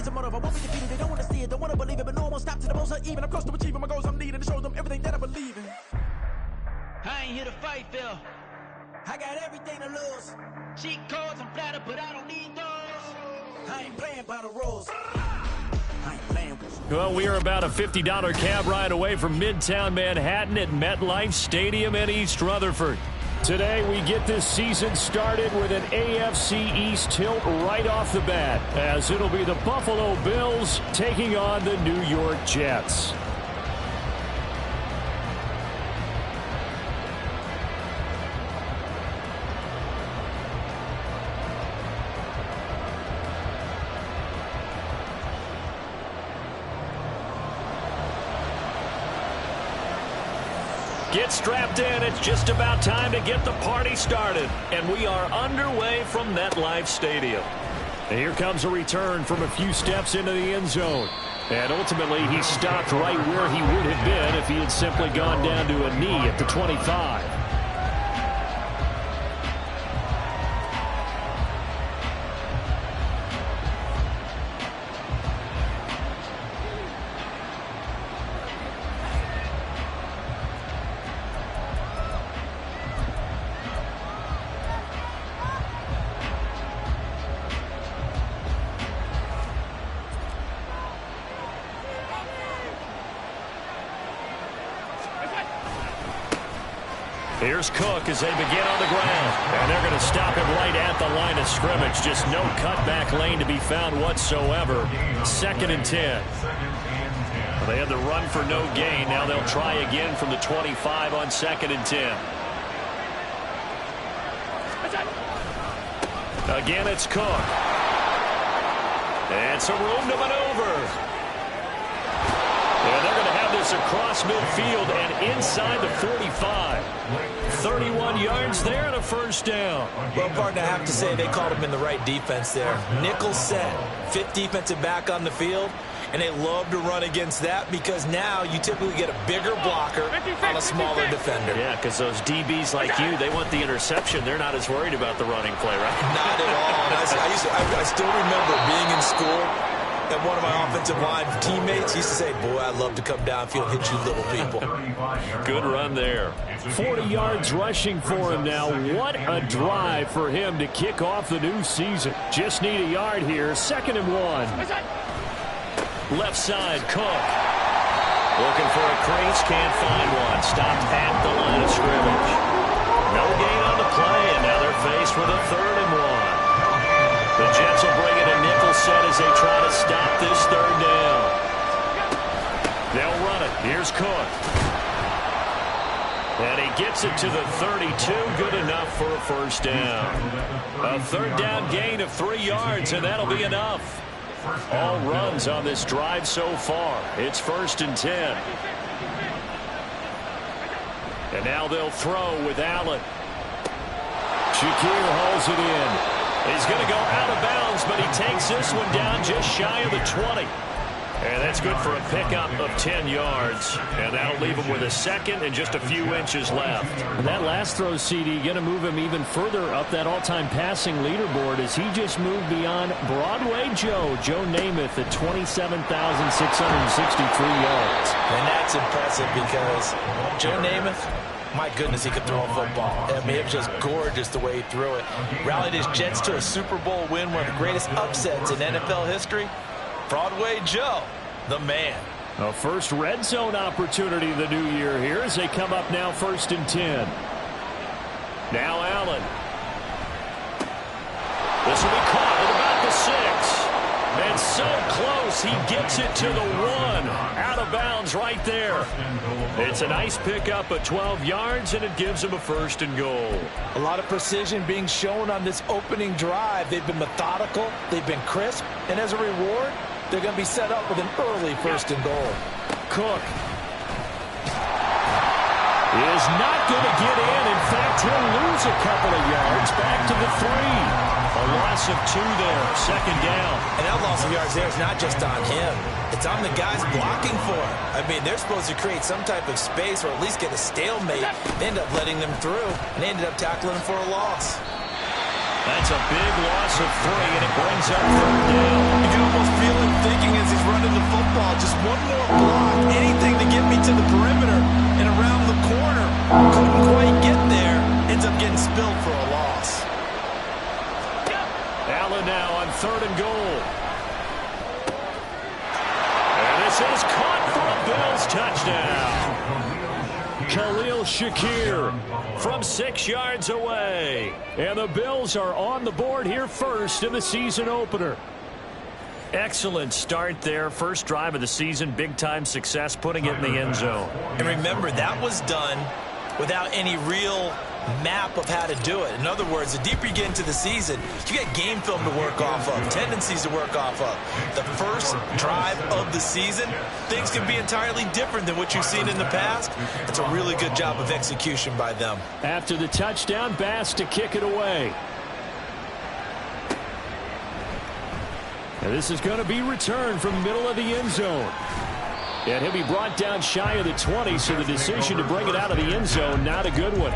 it's a motive. I won't be defeated. They don't want to see it, don't want to believe it, but no one will stop to the most even. I'm close to achieving my goals. I'm needing to show them everything that I believe in. I ain't here to fight, Phil. I got everything to lose. Cheat codes, I'm flattered, but I don't need those. I ain't playing by the rules. I ain't playing with Well, we are about a $50 cab ride away from Midtown Manhattan at MetLife Stadium in East Rutherford. Today, we get this season started with an AFC East tilt right off the bat, as it'll be the Buffalo Bills taking on the New York Jets. Get strapped in. It's just about time to get the party started. And we are underway from MetLife Stadium. And here comes a return from a few steps into the end zone. And ultimately, he stopped right where he would have been if he had simply gone down to a knee at the 25. Here's Cook as they begin on the ground. And they're going to stop him right at the line of scrimmage. Just no cutback lane to be found whatsoever. 2nd and 10. Well, they had the run for no gain. Now they'll try again from the 25 on 2nd and 10. Again, it's Cook. And some room to maneuver. And they're going to have this across midfield and inside the 45. 31 yards there and a first down. Well, partner, I have to say they called him in the right defense there. Nickel set, 5th defensive back on the field, and they love to run against that because now you typically get a bigger blocker on a smaller defender. Yeah, because those DBs like you, they want the interception. They're not as worried about the running play, right? Not at all. And I still remember being in school, and one of my offensive line teammates used to say, boy, I'd love to come downfield and hit you little people. Good run there. 40 yards rushing for him now. What a drive for him to kick off the new season. Just need a yard here. 2nd and 1. Left side, Cook. Looking for a crease, can't find one. Stopped at the line of scrimmage. No gain on the play, and now they're faced with a 3rd and 1. The Jets will bring in a nickel set as they try to stop this 3rd down. They'll run it. Here's Cook. And he gets it to the 32. Good enough for a first down. A 3rd down gain of 3 yards, and that'll be enough. All runs on this drive so far. It's 1st and 10. And now they'll throw with Allen. Shakir hauls it in. He's going to go out of bounds, but he takes this one down just shy of the 20. And that's good for a pickup of 10 yards. And that'll leave him with a 2nd and just a few inches left. And that last throw, CD, going to move him even further up that all-time passing leaderboard as he just moved beyond Broadway Joe Namath at 27,663 yards. And that's impressive because Joe Namath, my goodness, he could throw a football. I mean, it was just gorgeous the way he threw it. Rallied his Jets to a Super Bowl win, one of the greatest upsets in NFL history. Broadway Joe, the man. A first red zone opportunity of the new year here as they come up now 1st and 10. Now Allen. This will be caught at about the 6. And so close, he gets it to the 1. Out of bounds right there. It's a nice pickup of 12 yards, and it gives him a 1st and goal. A lot of precision being shown on this opening drive. They've been methodical, they've been crisp, and as a reward, they're going to be set up with an early 1st and goal. Cook is not going to get in. In fact, he'll lose a couple of yards back to the 3. A loss of 2 there, 2nd down. And that loss of yards there is not just on him. It's on the guys blocking for him. I mean, they're supposed to create some type of space or at least get a stalemate. They end up letting them through, and they ended up tackling him for a loss. That's a big loss of 3, and it brings up 3rd down. You can almost feel it one more block, anything to get me to the perimeter and around the corner. Couldn't quite get there. Ends up getting spilled for a loss. Allen now on 3rd and goal. And this is caught for a Bills touchdown. Khalil Shakir from 6 yards away. And the Bills are on the board here first in the season opener. Excellent start there. First drive of the season. Big-time success putting it in the end zone. And remember, that was done without any real map of how to do it. In other words, the deeper you get into the season, you get game film to work off of, tendencies to work off of. The first drive of the season, things can be entirely different than what you've seen in the past. It's a really good job of execution by them. After the touchdown, Bass to kick it away. And this is going to be returned from the middle of the end zone. And he'll be brought down shy of the 20, so the decision to bring it out of the end zone, not a good one.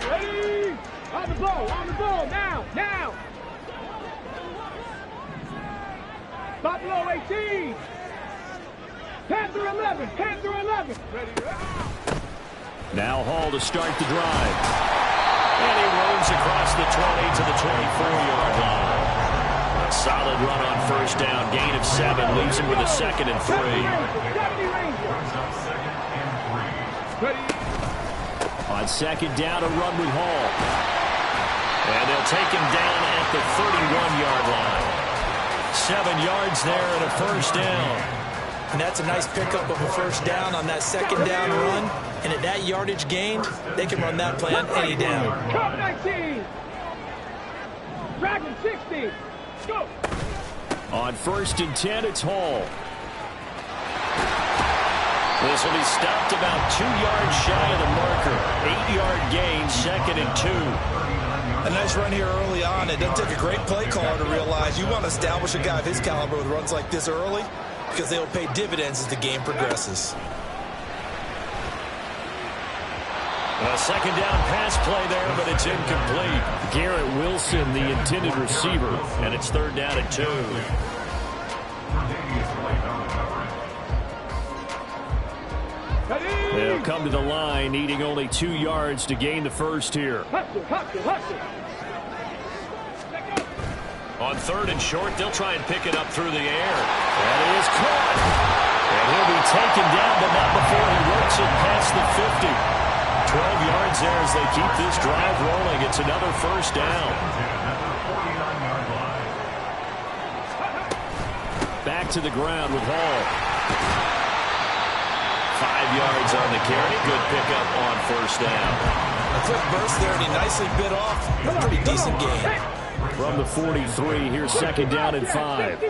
Ready? On the ball, now. Buffalo 18. Panther 11. Ready? Now Hall to start the drive. And he roams across the 20 to the 24-yard line. A solid run on first down. Gain of 7 leaves him with a 2nd and 3. On 2nd down, a run with Hall. And they'll take him down at the 31-yard line. 7 yards there and a first down. And that's a nice pickup of a first down on that 2nd down run. And at that yardage gained, they can run that play on any down. Cup 19. Dragon 60. Go. On 1st and 10, it's Hall. This will be stopped about 2 yards shy of the marker. 8-yard gain, 2nd and 2. A nice run here early on. It doesn't take a great play caller to realize you want to establish a guy of his caliber with runs like this early, because they will pay dividends as the game progresses. A 2nd down pass play there, but it's incomplete. Garrett Wilson, the intended receiver, and it's 3rd down and 2. They'll come to the line, needing only 2 yards to gain the first here. Hustle. On 3rd and short, they'll try and pick it up through the air. And it is caught. And he'll be taken down, but not before he works it past the 50. 12 yards there as they keep this drive rolling. It's another first down. Back to the ground with Hall. 5 yards on the carry. Good pickup on first down. A quick burst there, and he nicely bit off a pretty decent gain. From the 43, here's 2nd down and 5.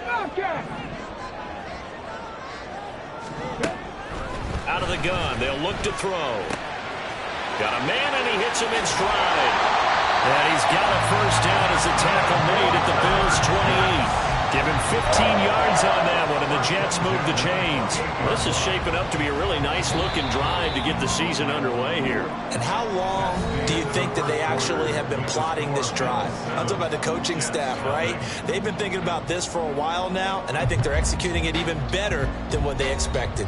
Out of the gun, they'll look to throw. Got a man, and he hits him in stride. And he's got a first down as a tackle made at the Bills' 28. Give him 15 yards on that one, and the Jets move the chains. This is shaping up to be a really nice-looking drive to get the season underway here. And how long do you think that they actually have been plotting this drive? I'm talking about the coaching staff, right? They've been thinking about this for a while now, and I think they're executing it even better than what they expected.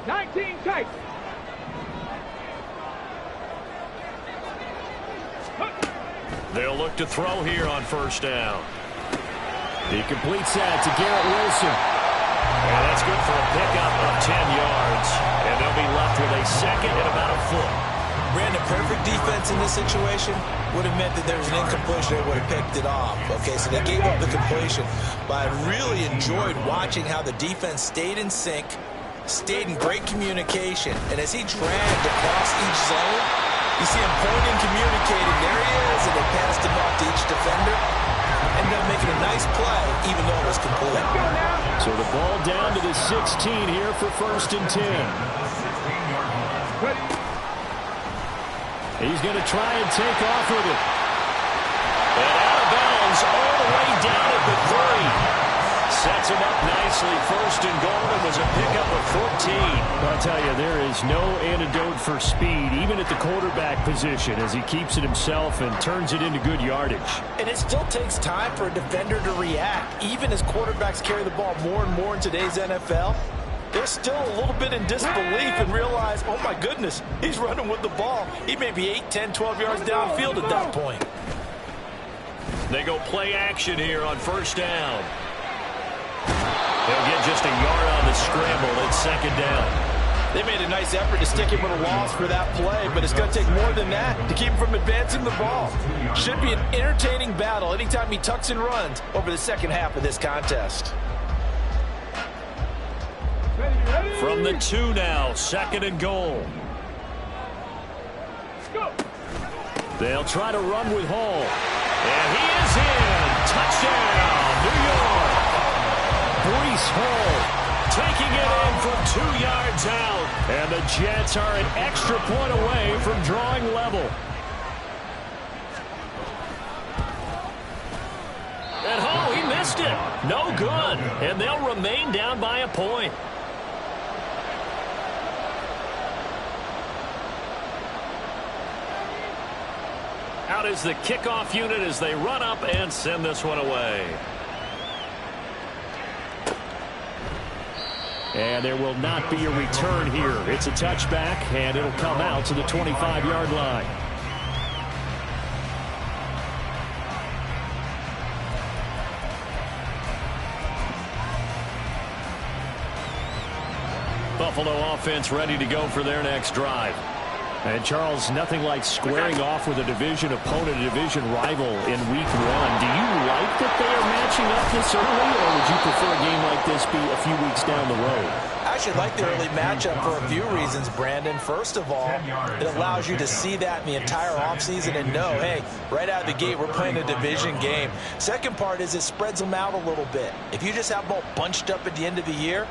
19 tight. They'll look to throw here on first down. He completes that to Garrett Wilson. And that's good for a pickup of 10 yards. And they'll be left with a 2nd and about a foot. Brandon, perfect defense in this situation would have meant that there was an incompletion. They would have picked it off. Okay, so they gave up the completion. But I really enjoyed watching how the defense stayed in sync, stayed in great communication. And as he dragged across each zone, you see him pointing, communicating. There he is, and they passed him off to each defender. Ended up making a nice play, even though it was complete. So the ball down to the 16 here for 1st and 10. He's going to try and take off with it. And out of bounds all the way down at the 3. Sets him up nicely. 1st and goal. It was a pickup of 14. I'll tell you, there is no antidote for speed, even at the quarterback position, as he keeps it himself and turns it into good yardage. And it still takes time for a defender to react. Even as quarterbacks carry the ball more and more in today's NFL, they're still a little bit in disbelief and realize, oh my goodness, he's running with the ball. He may be 8, 10, 12 yards downfield at that point. They go play action here on first down. They'll get just a yard on the scramble. It's second down. They made a nice effort to stick him with a loss for that play, but it's going to take more than that to keep him from advancing the ball. Should be an entertaining battle anytime he tucks and runs over the second half of this contest. From the 2 now, second and goal. They'll try to run with Hall. And he is in. Touchdown, New York. Breece Hall taking it in from 2 yards out. And the Jets are an extra point away from drawing level. And Hall, he missed it. No good. And they'll remain down by a point. Out is the kickoff unit as they run up and send this one away. And there will not be a return here. It's a touchback, and it'll come out to the 25-yard line. Buffalo offense ready to go for their next drive. And, Charles, nothing like squaring off with a division opponent, a division rival in Week 1. Do you like that they are matching up this early, or would you prefer a game like this be a few weeks down the road? I actually like the early matchup for a few reasons, Brandon. First of all, it allows you to see that in the entire offseason and know, hey, right out of the gate, we're playing a division game. Second part is it spreads them out a little bit. If you just have them all bunched up at the end of the year,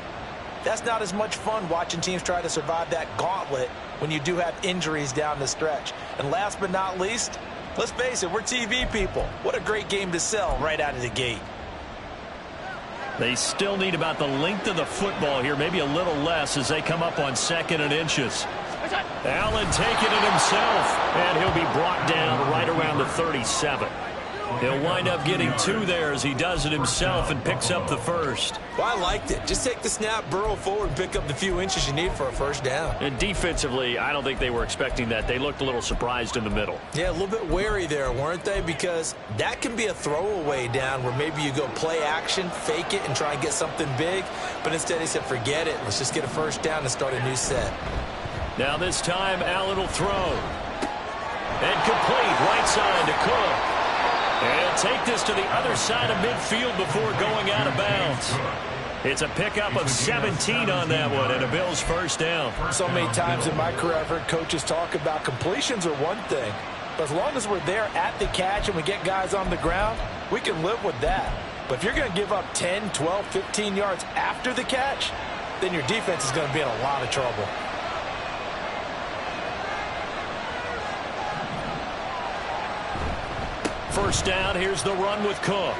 that's not as much fun watching teams try to survive that gauntlet when you do have injuries down the stretch. And last but not least, let's face it, we're TV people. What a great game to sell right out of the gate. They still need about the length of the football here, maybe a little less as they come up on 2nd and inches. Allen taking it himself, and he'll be brought down right around the 37. He'll wind up getting 2 there as he does it himself and picks up the first. Well, I liked it. Just take the snap, burrow forward, and pick up the few inches you need for a first down. And defensively, I don't think they were expecting that. They looked a little surprised in the middle. Yeah, a little bit wary there, weren't they? Because that can be a throwaway down where maybe you go play action, fake it, and try and get something big. But instead he said, forget it. Let's just get a first down and start a new set. Now this time, Allen will throw. And complete, right side to Cook. And take this to the other side of midfield before going out of bounds. It's a pickup of 17 on that one and a Bills first down. So many times in my career I've heard coaches talk about completions are one thing. But as long as we're there at the catch and we get guys on the ground, we can live with that. But if you're going to give up 10, 12, 15 yards after the catch, then your defense is going to be in a lot of trouble. First down, here's the run with Cook.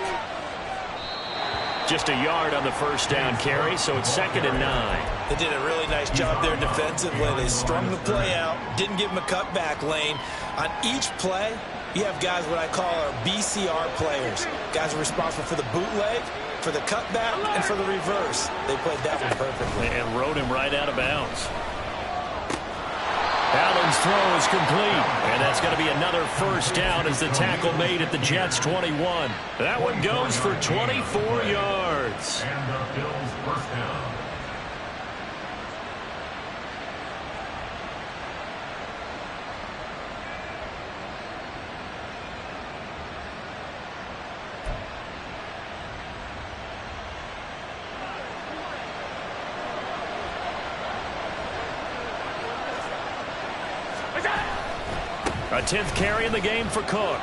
Just a yard on the first down carry, so it's 2nd and 9. They did a really nice job there defensively. They strung the play out, didn't give them a cutback lane. On each play, you have guys what I call our BCR players. Guys are responsible for the bootleg, for the cutback, and for the reverse. They played that one perfectly. And rode him right out of bounds. Allen's throw is complete, and that's going to be another first down as the tackle made at the Jets' 21. That one goes for 24 yards. And the Bills first down. A 10th carry in the game for Cook.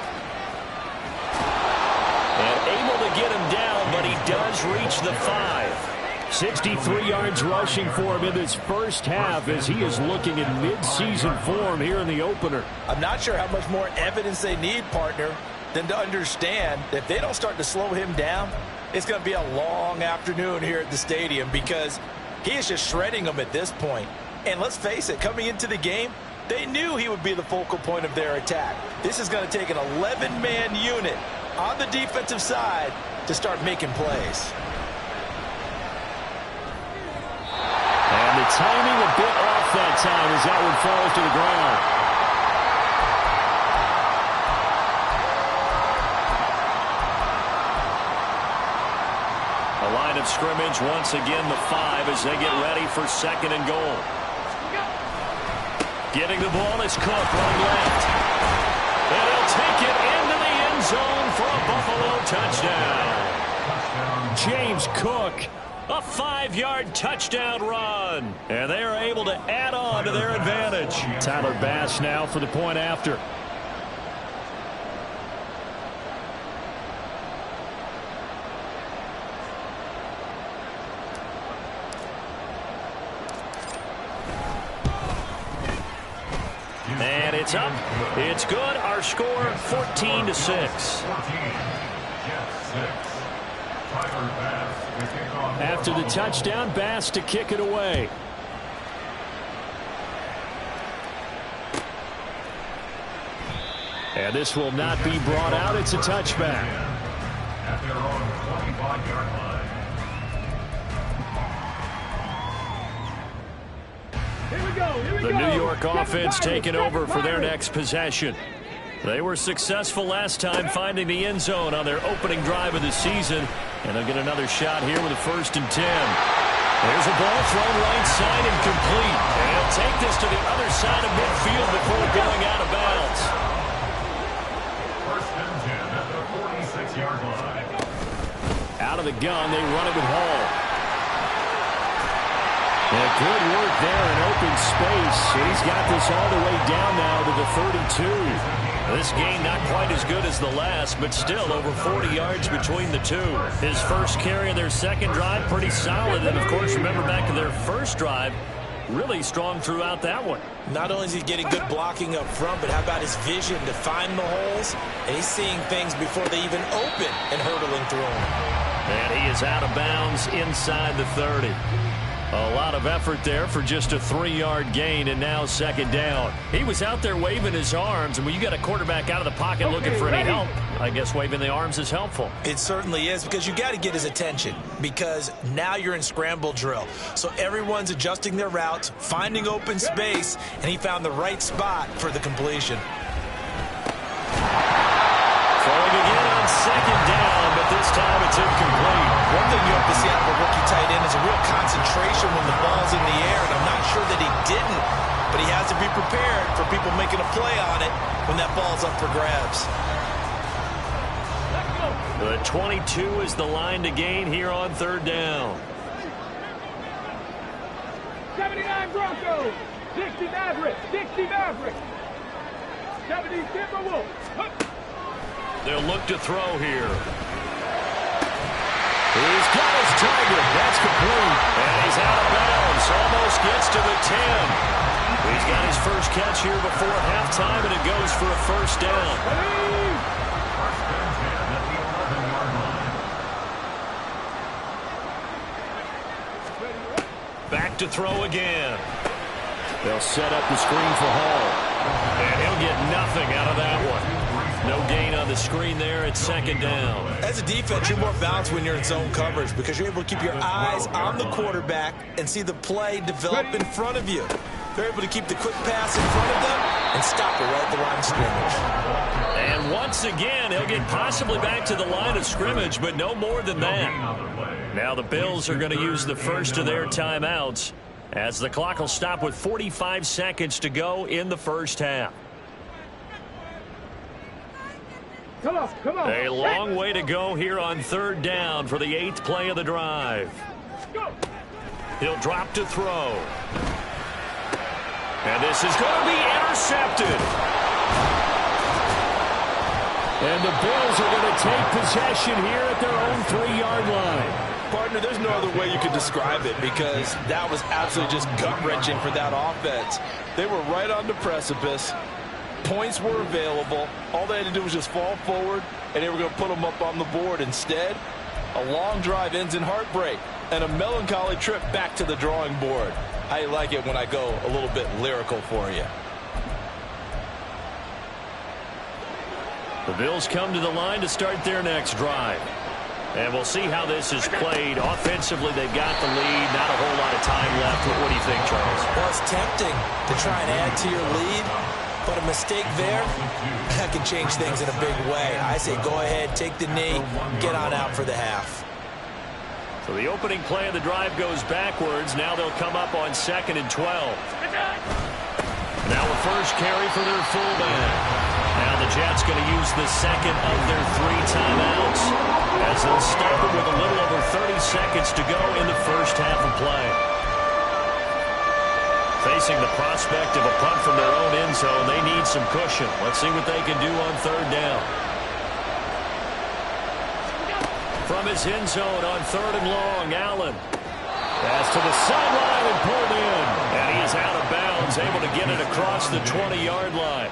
And able to get him down, but he does reach the 5. 63 yards rushing for him in this first half as he is looking in mid-season form here in the opener. I'm not sure how much more evidence they need, partner, than to understand that if they don't start to slow him down, it's going to be a long afternoon here at the stadium because He is just shredding them at this point. And let's face it, coming into the game, they knew he would be the focal point of their attack. This is going to take an 11-man unit on the defensive side to start making plays. And the timing a bit off that time as that one falls to the ground. A line of scrimmage, once again the 5 as they get ready for 2nd and goal. Getting the ball is Cook, run left. And he'll take it into the end zone for a Buffalo touchdown. James Cook, a 5-yard touchdown run. And they are able to add on to their advantage. Tyler Bass now for the point after. And it's up. It's good. Our score 14-6. After the touchdown, Bass to kick it away. And this will not be brought out. It's a touchback. At their own 25-yard line. The New York offense taking over for their next possession. They were successful last time finding the end zone on their opening drive of the season. And they'll get another shot here with a 1st and 10. There's a ball thrown right side and complete. And he'll take this to the other side of midfield before going out of bounds. 1st and 10 at the 46-yard line. Out of the gun, they run it with Hall. And good work there in open space. And he's got this all the way down now to the 32. This game not quite as good as the last, but still over 40 yards between the two. His first carry of their 2nd drive, pretty solid. And, of course, remember back to their 1st drive, really strong throughout that one. Not only is he getting good blocking up front, but how about his vision to find the holes? And he's seeing things before they even open and hurdling through them. And he is out of bounds inside the 30. A lot of effort there for just a 3-yard gain, and now 2nd down. He was out there waving his arms, and when you got a quarterback out of the pocket looking for any help, I guess waving the arms is helpful. It certainly is, because you got to get his attention, because now you're in scramble drill. So everyone's adjusting their routes, finding open space, and he found the right spot for the completion. Throwing again on 2nd down, but this time it's incomplete. One thing you have to see out of a rookie tight end is a real concentration when the ball's in the air, and I'm not sure that he didn't, but he has to be prepared for people making a play on it when that ball's up for grabs. The 22 is the line to gain here on 3rd down. 79 Broncos, 60 Mavericks, 60 Mavericks, 70 Timberwolves. They'll look to throw here. He's got his target. That's complete. And he's out of bounds. Almost gets to the 10. He's got his first catch here before halftime, and it goes for a 1st down. 1st and 10 at the 11-yard line. Back to throw again. They'll set up the screen for Hall. And he'll get nothing out of that one. No gain on the screen there at 2nd down. As a defense, you're more balanced when you're in zone coverage because you're able to keep your eyes on the quarterback and see the play develop in front of you. They're able to keep the quick pass in front of them and stop it right at the line of scrimmage. And once again, he'll get possibly back to the line of scrimmage, but no more than that. Now the Bills are going to use the first of their timeouts as the clock will stop with 45 seconds to go in the 1st half. Come on. A long way to go here on 3rd down for the 8th play of the drive. He'll drop to throw. And this is going to be intercepted. And the Bills are going to take possession here at their own 3-yard line. Partner, there's no other way you could describe it because that was absolutely just gut-wrenching for that offense. They were right on the precipice. Points were available. All they had to do was just fall forward, and they were going to put them up on the board. Instead, a long drive ends in heartbreak. and a melancholy trip back to the drawing board. I like it when I go a little bit lyrical for you. The Bills come to the line to start their next drive. And we'll see how this is played. Offensively, they've got the lead. Not a whole lot of time left. What do you think, Charles? Well, it's tempting to try and add to your lead, but a mistake there, that can change things in a big way. I say go ahead, take the knee, get on out for the half. So the opening play of the drive goes backwards. Now they'll come up on 2nd and 12. Now a first carry for their fullback. Now the Jets going to use the second of their 3 timeouts as they'll stop it with a little over 30 seconds to go in the first half of play. Facing the prospect of a punt from their own end zone, they need some cushion. Let's see what they can do on 3rd down. From his end zone on 3rd and long, Allen. Pass to the sideline and pulled in. And he is out of bounds, able to get it across the 20-yard line.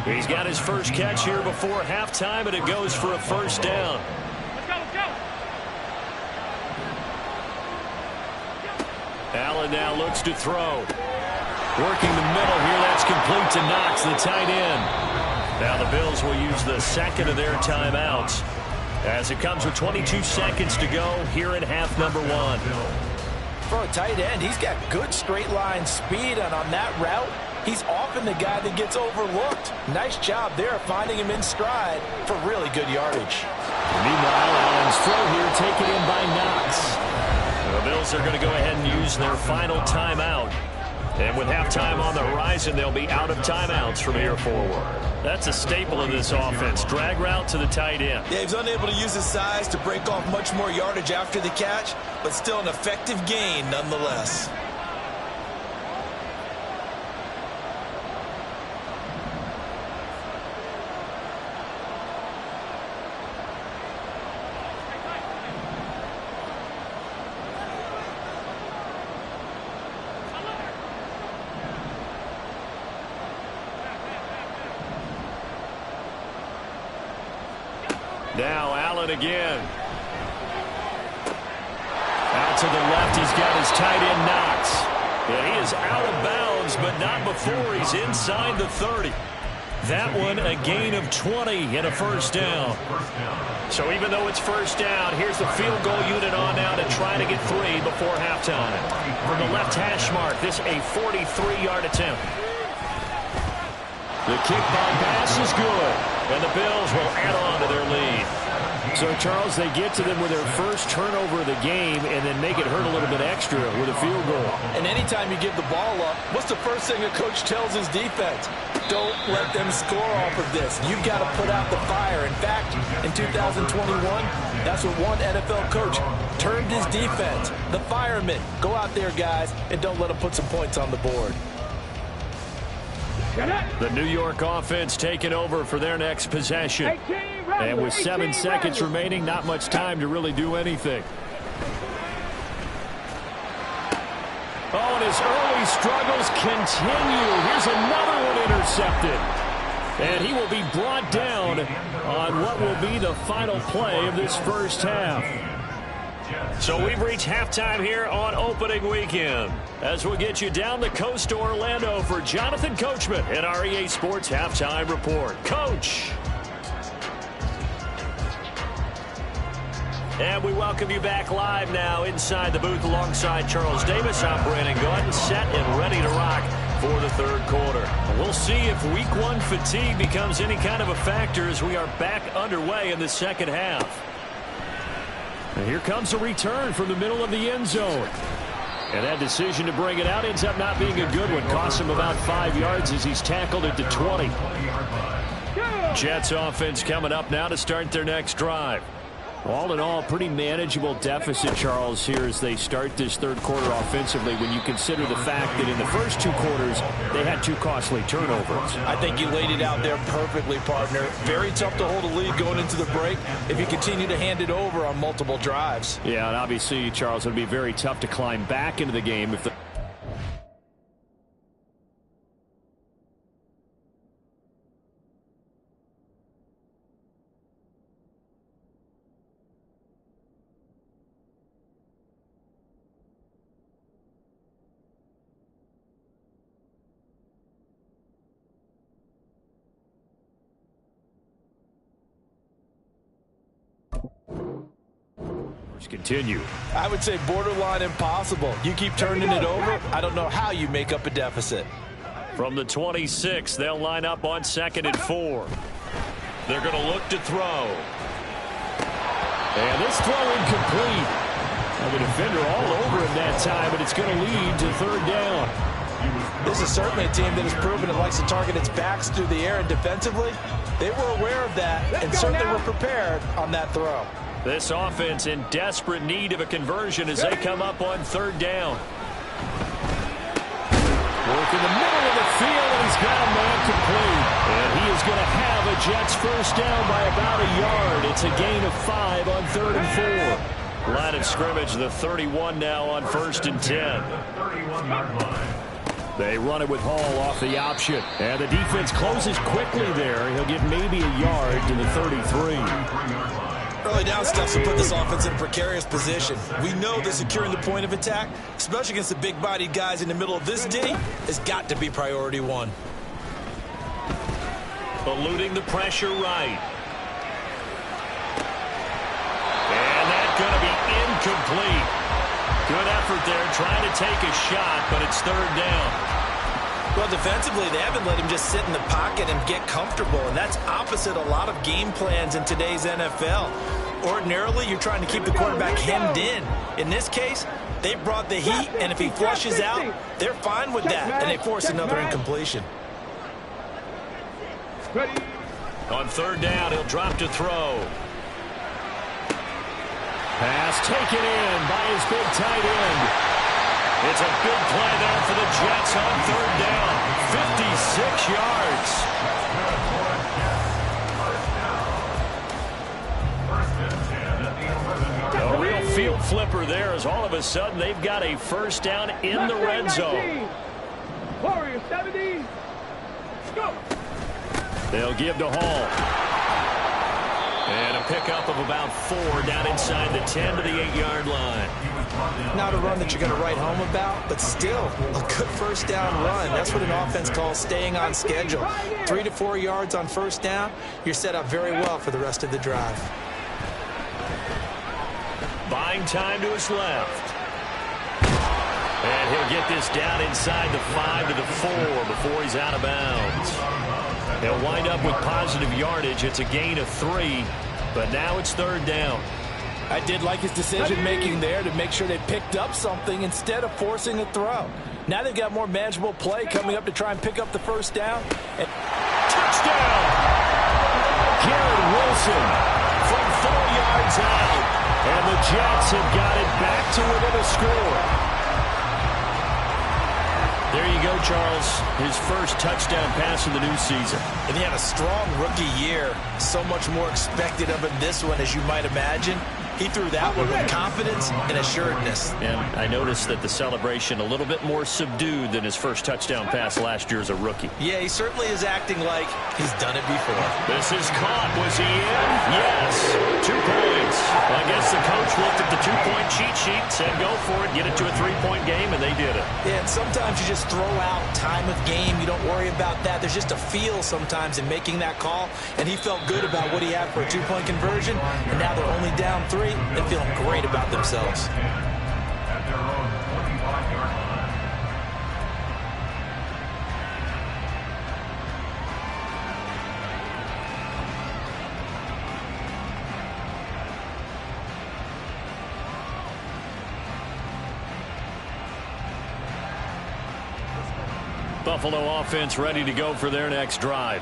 He's got his first catch here before halftime, and it goes for a first down. Let's go, let's go. Allen now looks to throw. Working the middle here, that's complete to Knox, the tight end. Now the Bills will use the second of their timeouts as it comes with 22 seconds to go here in half number 1. For a tight end, he's got good straight line speed, and on that route, he's often the guy that gets overlooked. Nice job there finding him in stride for really good yardage. Meanwhile, Allen's throw here taken in by Knox. The Bills are going to go ahead and use their final timeout. And with halftime on the horizon, they'll be out of timeouts from here forward. That's a staple of this offense. Drag route to the tight end. Yeah, he's unable to use his size to break off much more yardage after the catch, but still an effective gain nonetheless. Now Allen again. Out to the left, he's got his tight end Knox. And he is out of bounds, but not before he's inside the 30. That one a gain of 20 and a first down. So even though it's first down, here's the field goal unit on now to try to get 3 before halftime. From the left hash mark, this a 43-yard attempt. The kickball pass is good, and the Bills will add on to their lead. So, Charles, they get to them with their first turnover of the game and then make it hurt a little bit extra with a field goal. And anytime you give the ball up, what's the first thing a coach tells his defense? Don't let them score off of this. You've got to put out the fire. In fact, in 2021, that's what one NFL coach termed his defense. The firemen. Go out there, guys, and don't let them put some points on the board. The New York offense taking over for their next possession. And with 7 seconds remaining, not much time to really do anything. Oh, and his early struggles continue. Here's another one intercepted. And he will be brought down on what will be the final play of this first half. So we've reached halftime here on opening weekend. As we'll get you down the coast to Orlando for Jonathan Coachman at our EA Sports Halftime Report. Coach. And we welcome you back live now inside the booth alongside Charles Davis. I'm Brandon Gunn, set and ready to rock for the third quarter. We'll see if week 1 fatigue becomes any kind of a factor as we are back underway in the second half. And here comes a return from the middle of the end zone. And that decision to bring it out ends up not being a good one. Costs him about 5 yards as he's tackled at the 20. Jets offense coming up now to start their next drive. All in all, pretty manageable deficit, Charles, here as they start this third quarter offensively when you consider the fact that in the first 2 quarters, they had 2 costly turnovers. I think you laid it out there perfectly, partner. Very tough to hold a lead going into the break if you continue to hand it over on multiple drives. Yeah, and obviously, Charles, it would be very tough to climb back into the game if the Continue. I would say borderline impossible. You keep turning it over, I don't know how you make up a deficit. From the 26, they'll line up on 2nd and 4. They're going to look to throw. And this throw incomplete. And the defender all over him that time, but it's going to lead to 3rd down. This is certainly a team that has proven it likes to target its backs through the air, and defensively, they were aware of that and certainly were prepared on that throw. This offense in desperate need of a conversion as they come up on 3rd down. Work in the middle of the field, and he's got a man complete. And he is going to have a Jets first down by about a yard. It's a gain of 5 on 3rd and 4. Line of scrimmage, the 31 now on 1st and 10. 31-yard line. They run it with Hall off the option. And the defense closes quickly there. He'll get maybe a yard to the 33. Early down steps will put this offense in a precarious position. We know that securing the point of attack, especially against the big-bodied guys in the middle of this D, has got to be priority 1. Eluding the pressure right. And that's going to be incomplete. Good effort there trying to take a shot, but it's 3rd down. Well, defensively, they haven't let him just sit in the pocket and get comfortable, and that's opposite a lot of game plans in today's NFL. Ordinarily, you're trying to keep the quarterback hemmed in. In this case, they brought the heat, and if he flushes out, they're fine with that, and they force another incompletion. On 3rd down, he'll drop to throw. Pass taken in by his big tight end. It's a big play there for the Jets on 3rd down. 56 yards. A real field flipper there as all of a sudden they've got a first down in the red zone. Warriors 70. Go. They'll give to Hall. And a pickup of about 4 down inside the 10 to the 8-yard line. Not a run that you're going to write home about, but still a good first down run. That's what an offense calls staying on schedule. 3 to 4 yards on first down, you're set up very well for the rest of the drive. Buying time to his left. And he'll get this down inside the 5 to the 4 before he's out of bounds. They'll wind up with positive yardage. It's a gain of 3, but now it's 3rd down. I did like his decision-making there to make sure they picked up something instead of forcing a throw. Now they've got more manageable play coming up to try and pick up the first down. And touchdown! Garrett Wilson from 4 yards out. And the Jets have got it back to within a score. There you go, Charles. His first touchdown pass of the new season. And he had a strong rookie year. So much more expected of him this one, as you might imagine. He threw that one with confidence and assuredness. And I noticed that the celebration a little bit more subdued than his first touchdown pass last year as a rookie. Yeah, he certainly is acting like he's done it before. This is caught. Was he in? Yes. 2 points. I guess the coach looked at the 2-point cheat sheet, said go for it, get it to a 3-point game, and they did it. Yeah, and sometimes you just throw out time of game. You don't worry about that. There's just a feel sometimes in making that call, and he felt good about what he had for a 2-point conversion, and now they're only down 3 and feeling great about themselves. At their own 25-yard line. Buffalo offense ready to go for their next drive.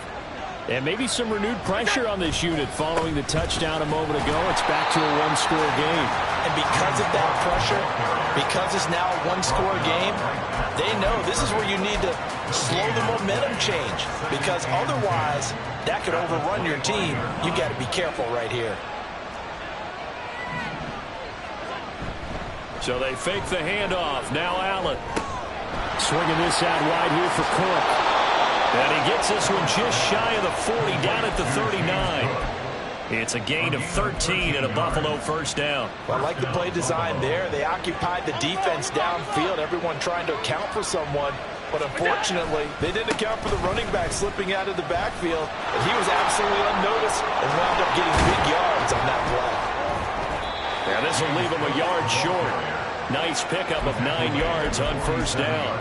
And maybe some renewed pressure on this unit following the touchdown a moment ago. It's back to a 1-score game. And because of that pressure, because it's now a 1-score game, they know this is where you need to slow the momentum change. Because otherwise, that could overrun your team. You got to be careful right here. So they fake the handoff. Now Allen. Swinging this out wide here for Cook. And he gets this one just shy of the 40, down at the 39. It's a gain of 13 and a Buffalo first down. Well, I like the play design there. They occupied the defense downfield, everyone trying to account for someone. But unfortunately, they didn't account for the running back slipping out of the backfield. And he was absolutely unnoticed and wound up getting big yards on that play. Now And this will leave him a yard short. Nice pickup of 9 yards on first down.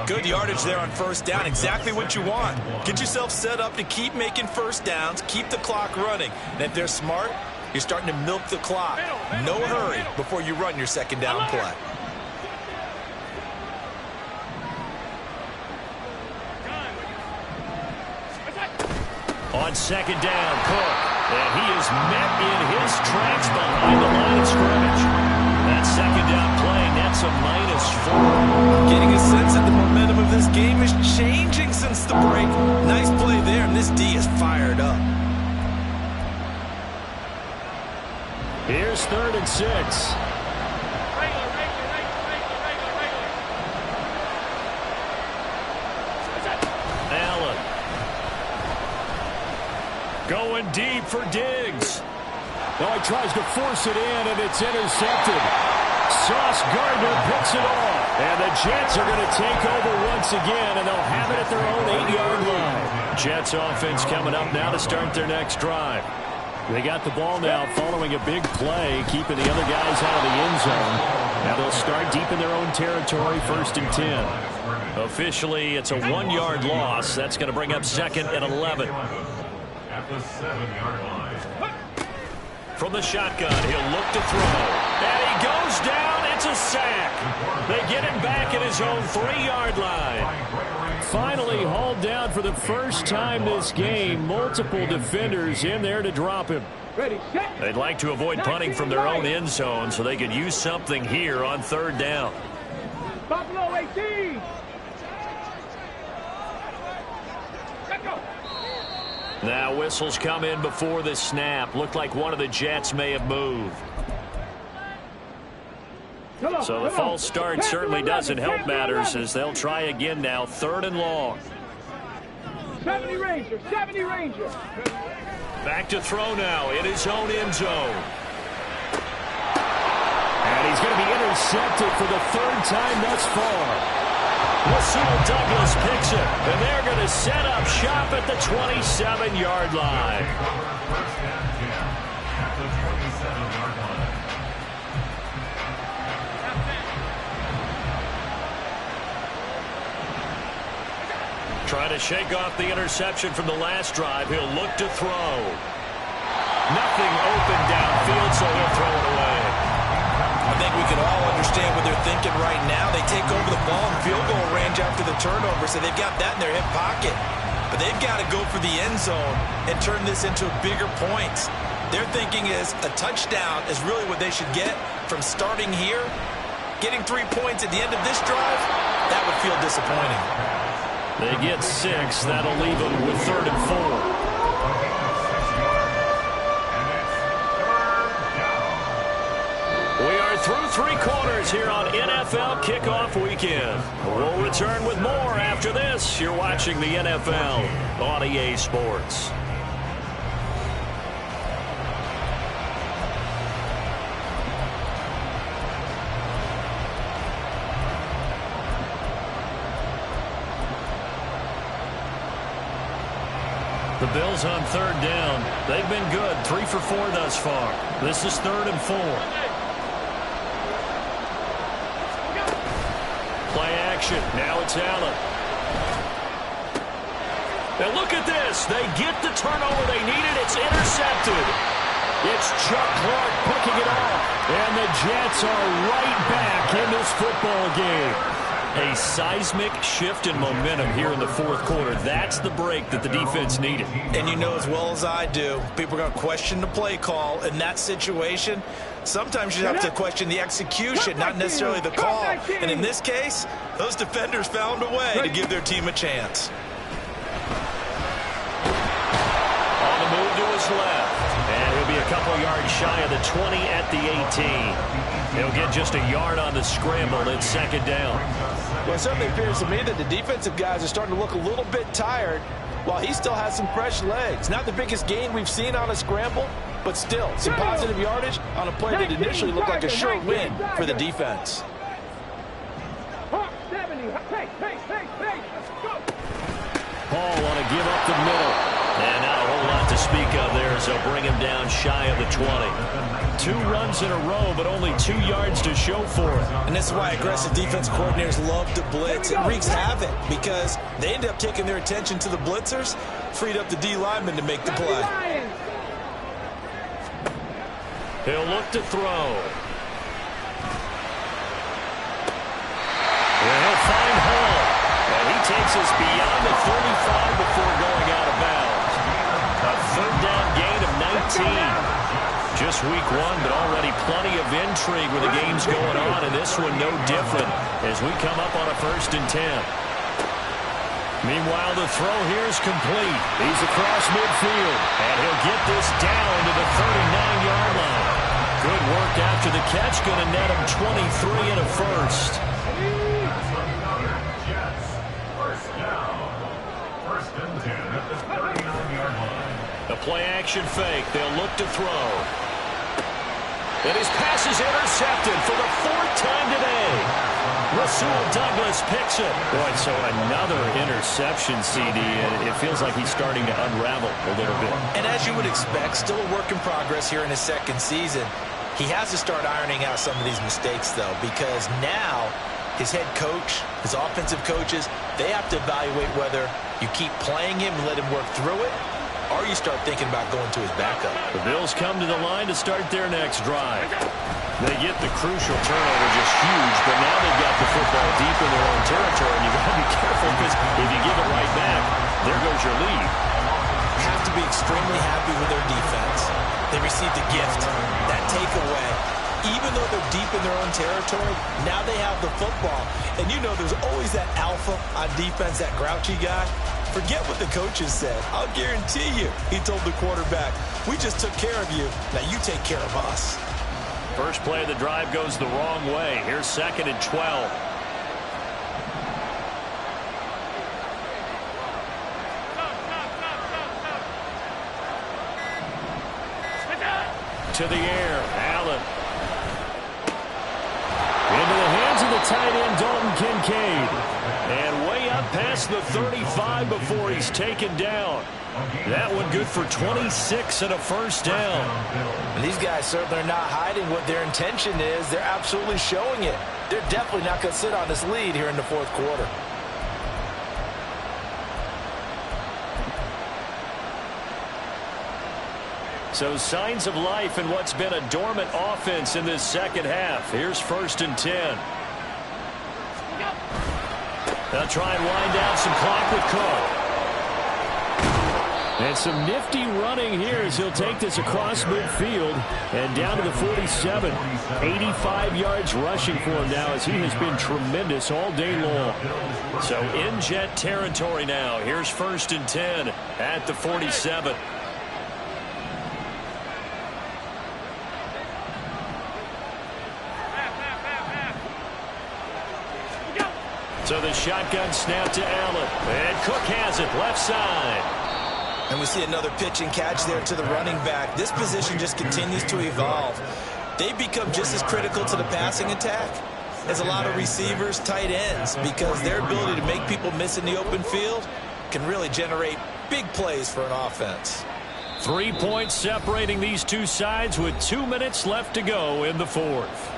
Good yardage there on first down. Exactly what you want. Get yourself set up to keep making first downs, keep the clock running. And if they're smart, you're starting to milk the clock. No hurry before you run your second down play. On second down, Cook. And he is met in his tracks behind the line of scrimmage. That second down play, that's a -4. Getting a sense that the momentum of this game is changing since the break. Nice play there, and this D is fired up. Here's 3rd and 6. Allen. Going deep for Diggs. No, he tries to force it in, and it's intercepted. Sauce Gardner picks it off. And the Jets are going to take over once again, and they'll have it at their own 8-yard line. Jets offense coming up now to start their next drive. They got the ball now following a big play, keeping the other guys out of the end zone. Now they'll start deep in their own territory, 1st and 10. Officially, it's a 1-yard loss. That's going to bring up 2nd and 11. At the 7-yard line. From the shotgun, he'll look to throw. And he goes down. It's a sack. They get him back at his own 3-yard line. Finally hauled down for the first time this game. Multiple defenders in there to drop him. They'd like to avoid punting from their own end zone so they could use something here on 3rd down. Buffalo 18. Now whistles come in before the snap. Looked like one of the Jets may have moved. So the false start certainly doesn't help matters as they'll try again now. 3rd and long. 70 Ranger, 70 Ranger. Back to throw now in his own end zone. And he's going to be intercepted for the 3rd time thus far. Rasul Douglas picks it, and they're going to set up shop at the 27-yard line. Trying to shake off the interception from the last drive. He'll look to throw. Nothing open downfield, so he'll throw it away. I think we can all understand what they're thinking right now. They take over the ball in field goal range after the turnover, so they've got that in their hip pocket. But they've got to go for the end zone and turn this into bigger points. Their thinking is a touchdown is really what they should get from starting here. Getting 3 points at the end of this drive, that would feel disappointing. They get 6. That'll leave them with 3rd and 4. Through 3 quarters here on NFL Kickoff Weekend. We'll return with more after this. You're watching the NFL on EA Sports. The Bills on 3rd down. They've been good. 3 for 4 thus far. This is 3rd and 4. Play action. Now it's Allen. Now look at this. They get the turnover they needed. It's intercepted. It's Chuck Clark picking it off. And the Jets are right back in this football game. A seismic shift in momentum here in the 4th quarter. That's the break that the defense needed. And you know as well as I do, people are going to question the play call in that situation. Sometimes you have to question the execution, not necessarily the call. And in this case, those defenders found a way to give their team a chance. On the move to his left. And he'll be a couple yards shy of the 20 at the 18. He'll get just a yard on the scramble at 2nd down. Well, it certainly appears to me that the defensive guys are starting to look a little bit tired while he still has some fresh legs. Not the biggest gain we've seen on a scramble, but still some positive yardage on a play that initially looked like a sure win for the defense. 70. Hey, let's go. Paul want to give up the middle. And not a whole lot to to speak of there as they'll bring him down shy of the 20. 2 runs in a row, but only 2 yards to show for it. And this is why aggressive defense coordinators love to blitz. It wreaks havoc because they end up taking their attention to the blitzers, freed up the D lineman to make the play. He'll look to throw. And he'll find Hall. And he takes us beyond the 35 before going out of bounds. A 3rd down gain of 19. Just week 1, but already plenty of intrigue with the games going on, and this one no different as we come up on a 1st and 10. Meanwhile, the throw here is complete. He's across midfield, and he'll get this down to the 39-yard line. Good work after the catch, going to net him 23 and a first. First down. 1st and 10 at the 39-yard line. The play-action fake. They'll look to throw. And his pass is intercepted for the 4th time today. Rasul Douglas picks it. Boy, so another interception, CD. And it feels like he's starting to unravel a little bit. And as you would expect, still a work in progress here in his 2nd season. He has to start ironing out some of these mistakes, though, because now his head coach, his offensive coaches, they have to evaluate whether you keep playing him and let him work through it, or you start thinking about going to his backup. The Bills come to the line to start their next drive. They get the crucial turnover, just huge, but now they've got the football deep in their own territory, and you've got to be careful because if you give it right back, there goes your lead. Have to be extremely happy with their defense. They received a gift, that takeaway. Even though they're deep in their own territory, now they have the football. And you know there's always that alpha on defense, that grouchy guy. Forget what the coaches said. I'll guarantee you, he told the quarterback, we just took care of you. Now you take care of us. First play of the drive goes the wrong way. Here's 2nd and 12. To the air, Allen. Into the hands of the tight end, Dalton Kincaid. And way up past the 35 before he's taken down. That one good for 26 and a 1st down. And these guys certainly are not hiding what their intention is. They're absolutely showing it. They're definitely not going to sit on this lead here in the 4th quarter. So signs of life in what's been a dormant offense in this 2nd half. Here's 1st and 10. They'll try and wind down some clock with Cook. And some nifty running here as he'll take this across midfield and down to the 47. 85 yards rushing for him now as he has been tremendous all day long. So in Jet territory now. Here's 1st and 10 at the 47. So the shotgun snap to Allen. And Cook has it left side. And we see another pitch and catch there to the running back. This position just continues to evolve. They become just as critical to the passing attack as a lot of receivers, tight ends, because their ability to make people miss in the open field can really generate big plays for an offense. 3 points separating these two sides with 2 minutes left to go in the 4th.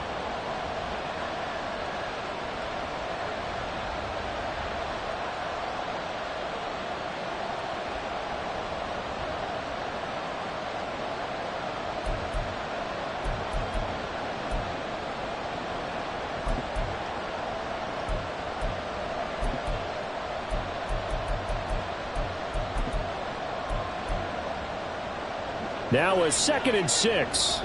Now a 2nd and 6.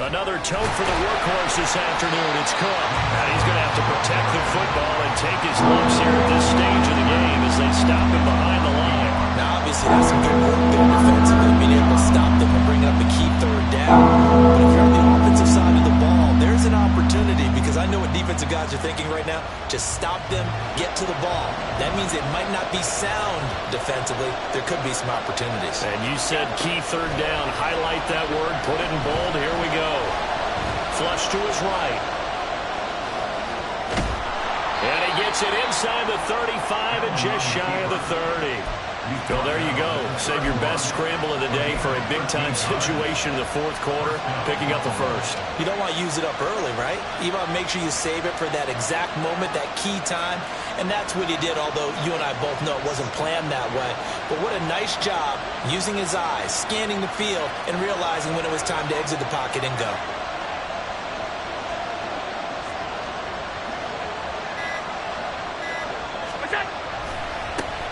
Another tote for the workhorse this afternoon. It's Cook. Now he's going to have to protect the football and take his lumps here at this stage of the game as they stop him behind the line. Now obviously that's some good work there defensively, being able to stop them and bring up a key 3rd down. But if you're on the offensive side of the ball, there's an opportunity, because I know what defensive guys are thinking right now. Just stop them, get to the ball. That means it might not be sound defensively. There could be some opportunities. And you said key 3rd down. Highlight that word. Put it in bold. Here we go. Flush to his right. And he gets it inside the 35 and just shy of the 30. Well, there you go. Save your best scramble of the day for a big-time situation in the fourth quarter, picking up the first. You don't want to use it up early, right? You want to make sure you save it for that exact moment, that key time. And that's what he did, although you and I both know it wasn't planned that way. But what a nice job using his eyes, scanning the field, and realizing when it was time to exit the pocket and go.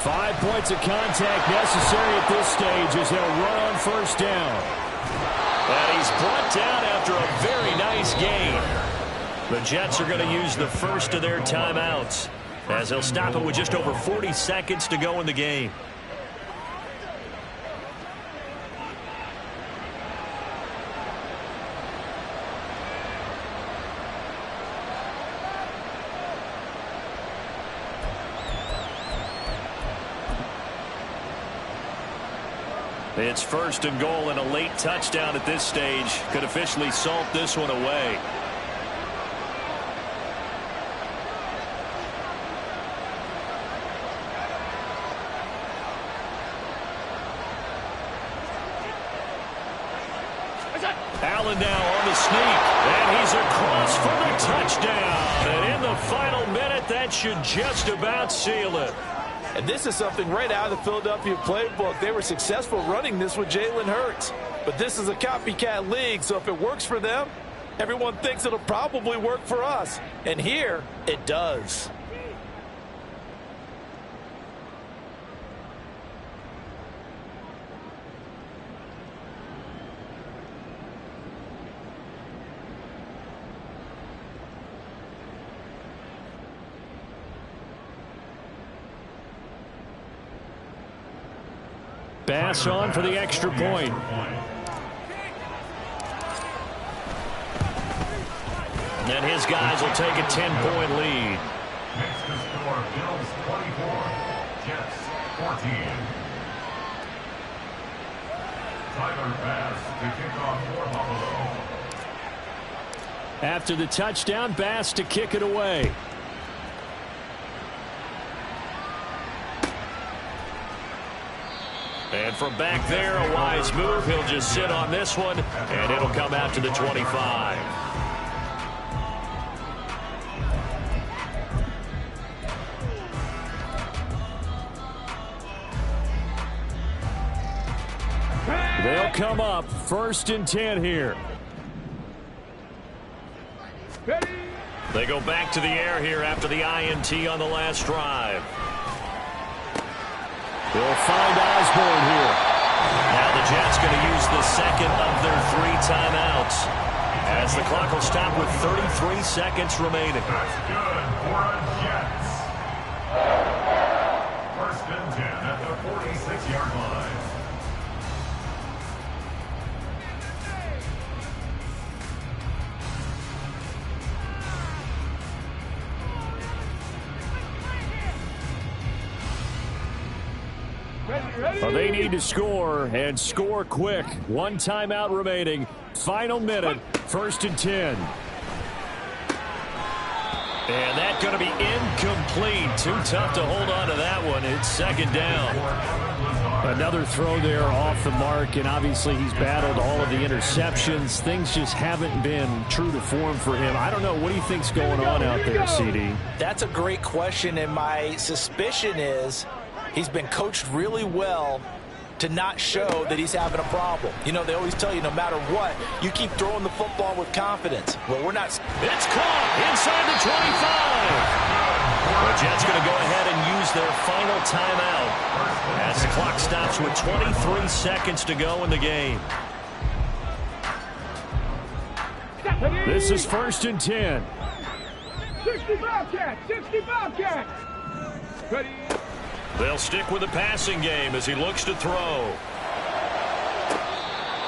5 points of contact necessary at this stage as he'll run on first down. And he's brought down after a very nice gain. The Jets are going to use the first of their timeouts as they'll stop it with just over 40 seconds to go in the game. It's first and goal, and a late touchdown at this stage could officially salt this one away. Allen now on the sneak, and he's across for the touchdown. And in the final minute, that should just about seal it. And this is something right out of the Philadelphia playbook. They were successful running this with Jalen Hurts. But this is a copycat league, so if it works for them, everyone thinks it'll probably work for us. And here, it does. Bass on for the extra point. And his guys will take a 10-point lead. Makes the score Bills 24, Jets 14. Tyler Bass to kick off for Buffalo. After the touchdown, Bass to kick it away. And from back there, a wise move. He'll just sit on this one, and it'll come out to the 25. They'll come up first and 10 here. They go back to the air here after the INT on the last drive. They'll find Osborne here. Now the Jets going to use the second of their 3 timeouts as the clock will stop with 33 seconds remaining. That's good for a Jets. First and 10 at the 46-yard line. Well, they need to score, and score quick. 1 timeout remaining. Final minute, first and 10. And that's going to be incomplete. Too tough to hold on to that one. It's second down. Another throw there off the mark, and obviously he's battled all of the interceptions. Things just haven't been true to form for him. I don't know. What do you think's going on out there, CD? That's a great question, and my suspicion is he's been coached really well to not show that he's having a problem. You know, they always tell you no matter what, you keep throwing the football with confidence. Well, we're not. It's caught inside the 25. The Jets going to go ahead and use their final timeout as the clock stops with 23 seconds to go in the game. This is first and 10. 60 Bobcats! 60 Bobcats! Ready? They'll stick with the passing game as he looks to throw.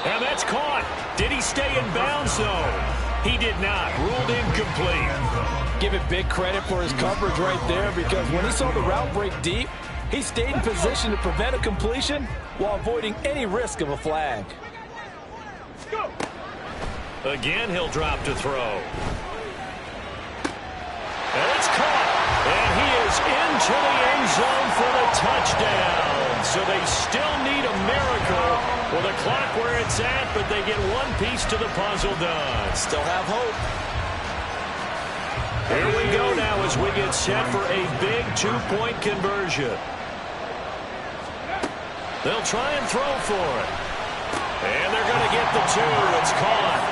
And that's caught. Did he stay in bounds, though? He did not. Ruled incomplete. Give it big credit for his coverage right there, because when he saw the route break deep, he stayed in position to prevent a completion while avoiding any risk of a flag. Go! Again, he'll drop to throw. And it's caught. into the end zone for the touchdown. So they still need a miracle with a clock where it's at, but they get one piece to the puzzle done. Still have hope. Here we go now as we get set for a big two-point conversion. They'll try and throw for it. And they're going to get the two. It's caught.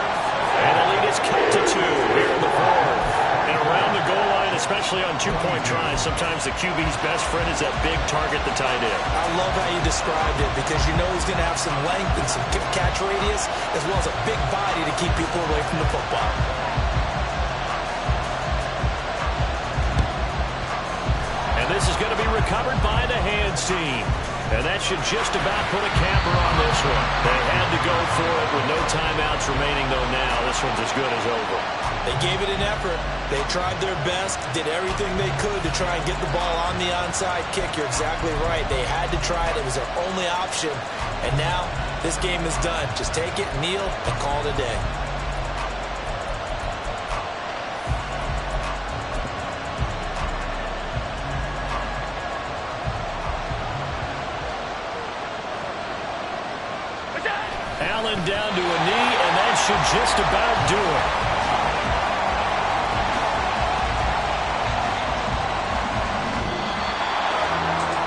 And the lead is cut to 2 here in the fourth. And around the goal line, especially on two-point tries, sometimes the QB's best friend is that big target, the tight end. I love how you described it because you know he's going to have some length and some catch radius as well as a big body to keep people away from the football. And this is going to be recovered by the hands team. And that should just about put a capper on this one. They had to go for it with no timeouts remaining, though now this one's as good as over. They gave it an effort. They tried their best, did everything they could to try and get the ball on the onside kick. You're exactly right. They had to try it. It was their only option. And now this game is done. Just take it, kneel, and call it a day. Allen down to a knee, and that should just about do it.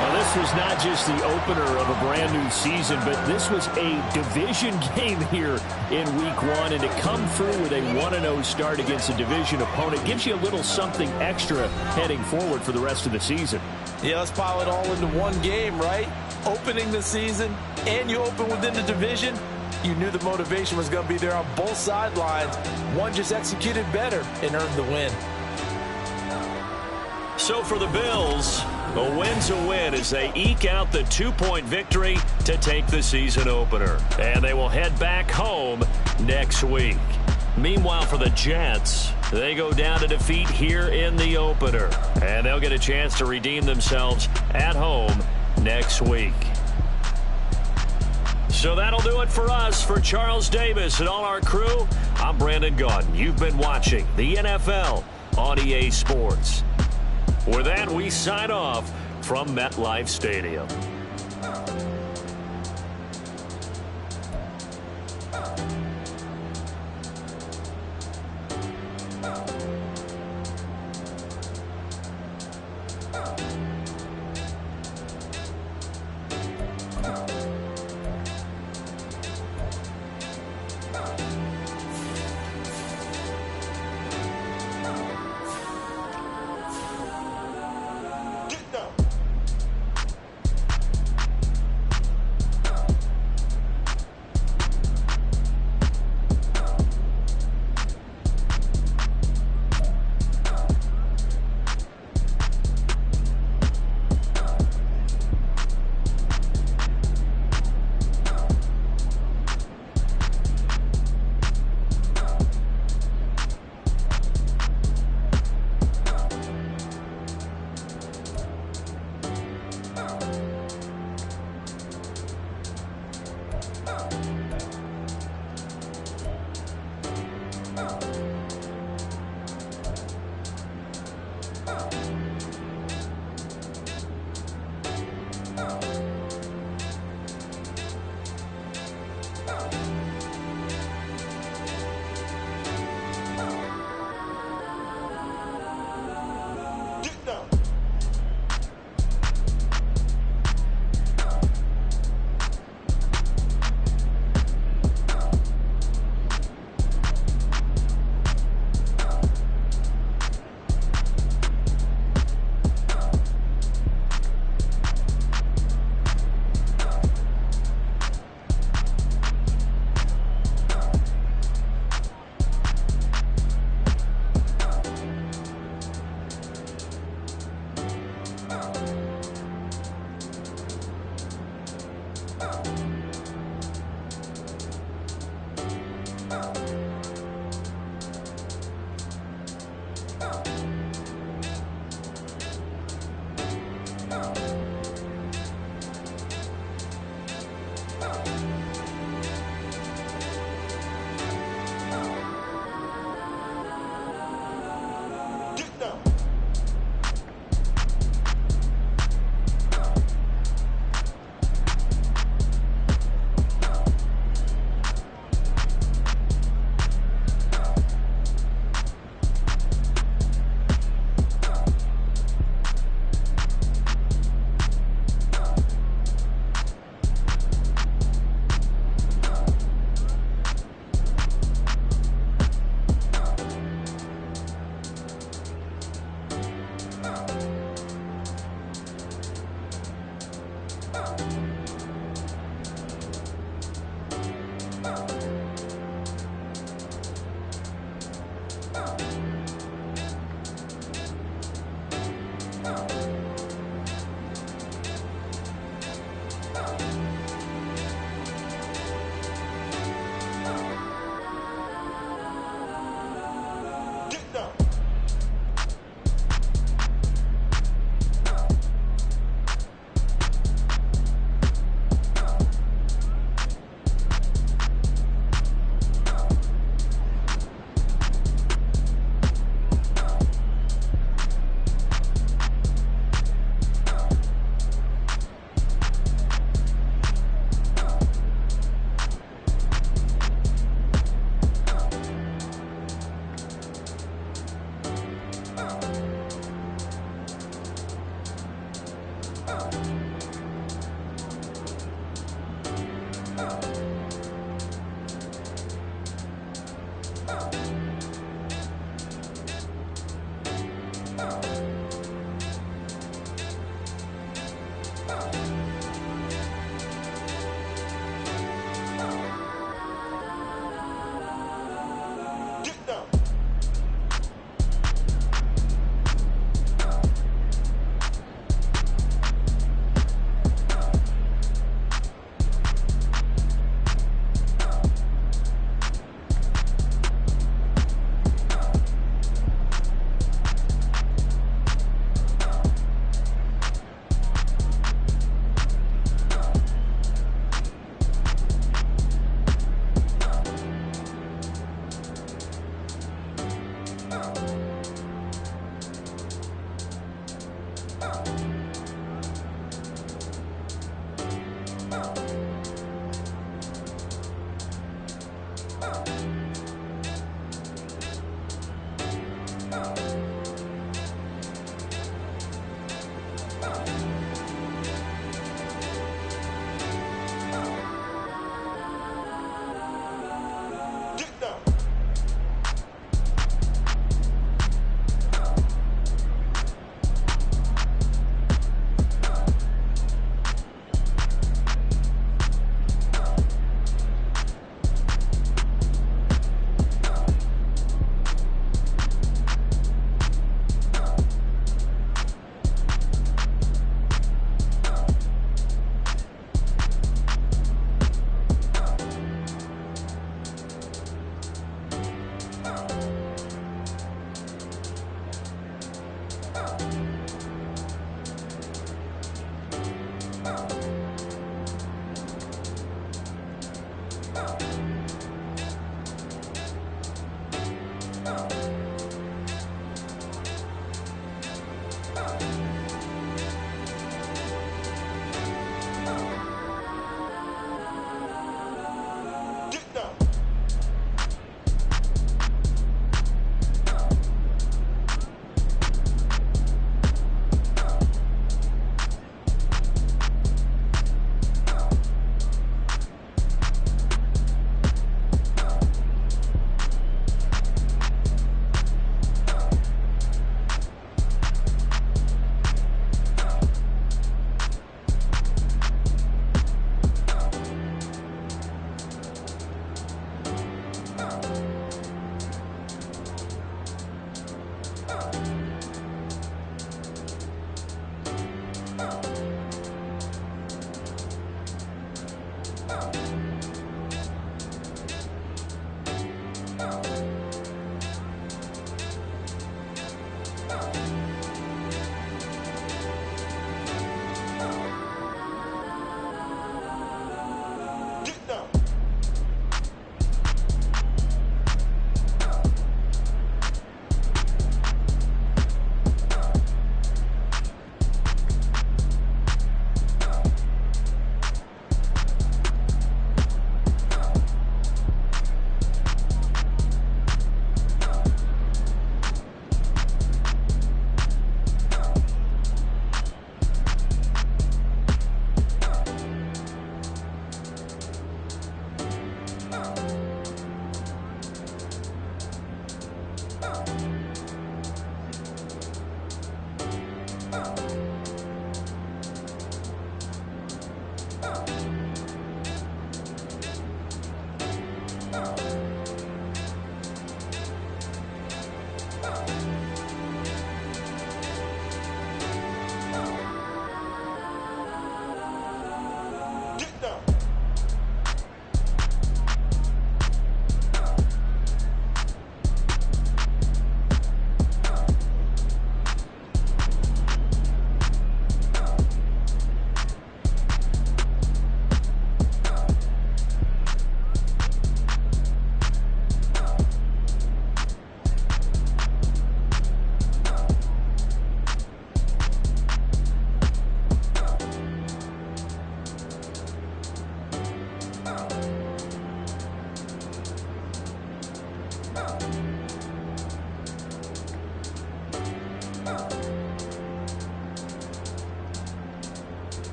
Well, this was not just the opener of a brand new season, but this was a division game here in week 1, and to come through with a 1-0 start against a division opponent gives you a little something extra heading forward for the rest of the season. Yeah, let's pile it all into one game, right? Opening the season, and you open within the division. You knew the motivation was going to be there on both sidelines. One just executed better and earned the win. So for the Bills, a win's a win as they eke out the 2-point victory to take the season opener. And they will head back home next week. Meanwhile, for the Jets, they go down to defeat here in the opener. And they'll get a chance to redeem themselves at home next week. So that'll do it for us. For Charles Davis and all our crew, I'm Brandon Gaudin. You've been watching the NFL on EA Sports. With that, we sign off from MetLife Stadium.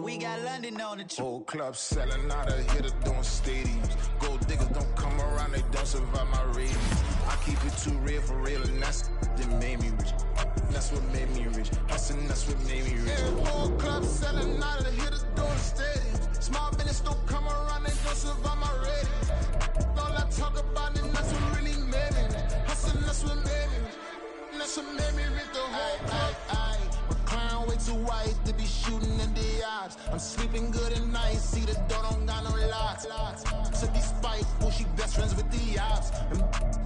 We got London on the trip. Whole club selling out of hitter doing stadiums. Gold diggers don't come around, they don't survive my radius. I keep it too real for real, and that's that made me rich. That's what made me rich. Hustling, that's what made me rich. Yeah, whole club selling out of hitters doing stadiums. Small business don't come around, they don't survive my radius. All I talk about it, that's what really made me rich. Hustling, that's what made me rich. That's what made me rich. The whole club. Clown way too white to be shooting in the eyes. I'm sleeping good at night, see the door don't got no locks. To be spiteful, she best friends with the ops.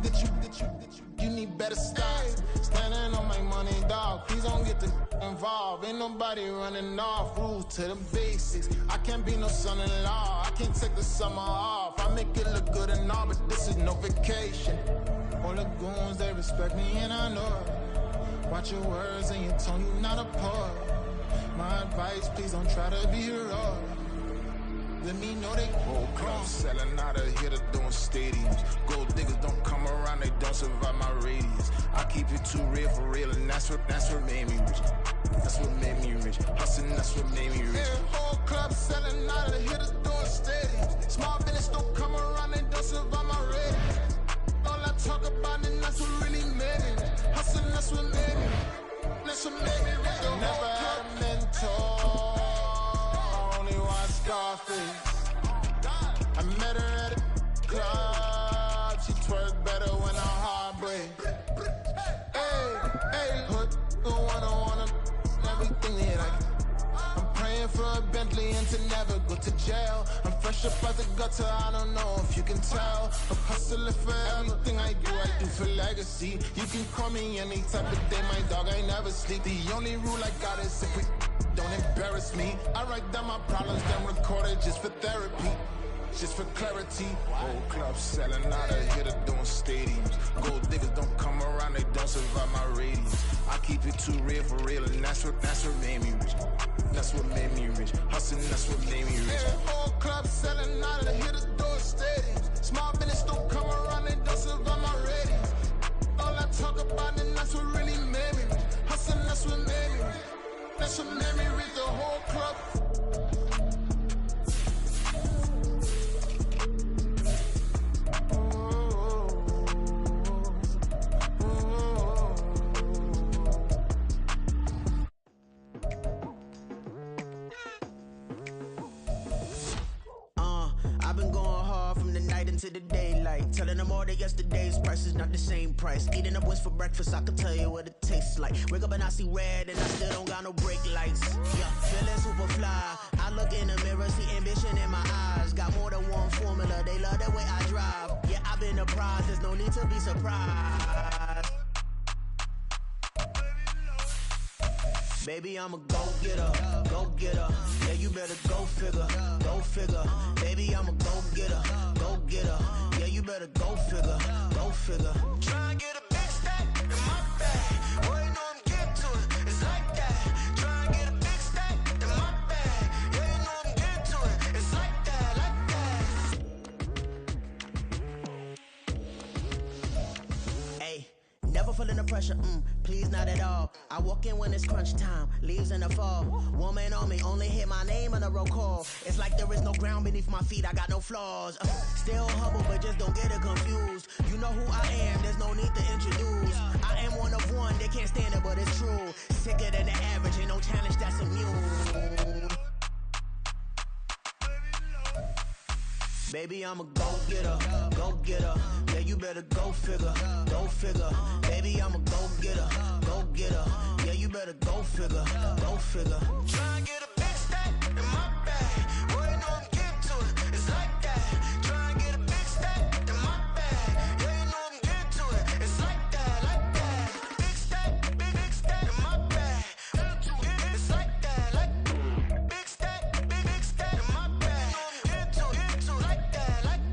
That you need better stop. Standing on my money, dog. Please don't get involved. Ain't nobody running off. Rules to the basics. I can't be no son-in-law. I can't take the summer off. I make it look good and all, but this is no vacation. All the goons, they respect me and I know it. Watch your words and your tone, you not a poet. My advice, please don't try to be heroic. Let me know they whole club selling out of here to doing stadiums. Gold diggers don't come around, they don't survive my radius. I keep it too real for real, and that's what made me rich. That's what made me rich. Hustling, that's what made me rich. Yeah, whole club selling out of here to doing stadiums. Small business don't come around, they don't survive my radius. All I talk about it, that's what really made me rich. Hustling, that's what made me rich. That's what made me rich. Never had a mentor. Only watch Scarface. I met her at a club. She twerk better when her heart breaks. Hey, put the one-on-one everything that I can. I'm praying for a Bentley and to never go to jail. I'm fresh up out the gutter, I don't know if you can tell. I'm hustling for everything I do for legacy. You can call me any type of day, my dog, I never never sleep. The only rule I got is if we don't embarrass me. I write down my problems, then record it just for therapy. Just for clarity, whole club selling out of here to doing stadiums. Gold diggers don't come around, they don't survive my ratings. I keep it too real for real, and that's what made me rich. That's what made me rich. Hustling, that's what made me rich. Yeah, whole club selling out of here to doing stadiums. Small business don't come around, they don't survive my ratings. All I talk about, and that's what really made me rich. Hustling, that's what made me rich. That's what made me rich. The whole club. To the daylight, telling them all that yesterday's price is not the same price. Eating up wings for breakfast, I can tell you what it tastes like. Wake up and I see red, and I still don't got no brake lights. Yeah, feeling super fly. I look in the mirror, see ambition in my eyes. Got more than one formula, they love the way I drive. Yeah, I've been a prize, there's no need to be surprised. Baby, I'm a go-getter, go-getter. Yeah, you better go figure, go figure. Baby, I'm a go-getter, go-getter. Yeah, you better go figure, go figure. Try and get a big stack in my bag. Boy, you know I'm getting to it, it's like that. Try and get a big stack in my bag. Yeah, you know I'm getting to it, it's like that, like that. Hey, never feeling the pressure, please not at all. I walk in when it's crunch time, leaves in the fall. Woman on me, only hit my name on a roll call. It's like there is no ground beneath my feet, I got no flaws. Still humble, but just don't get it confused. You know who I am, there's no need to introduce. I am one of one, they can't stand it, but it's true. Sicker than the average, ain't no challenge that's immune. Baby, I'm a go-getter, go-getter. Yeah, you better go figure, go figure. Baby, I'm a go-getter, go-getter. Yeah, you better go figure, go figure. Try and get a big stack in my bag. Boy, you know I'm getting to it, it's like that. Try and get a big stack in my bag. Yeah, you know I'm getting to it, it's like that, like that. Big stack in my bag. It's like that, like big stack in my bag. You know I'm getting to it, like that, like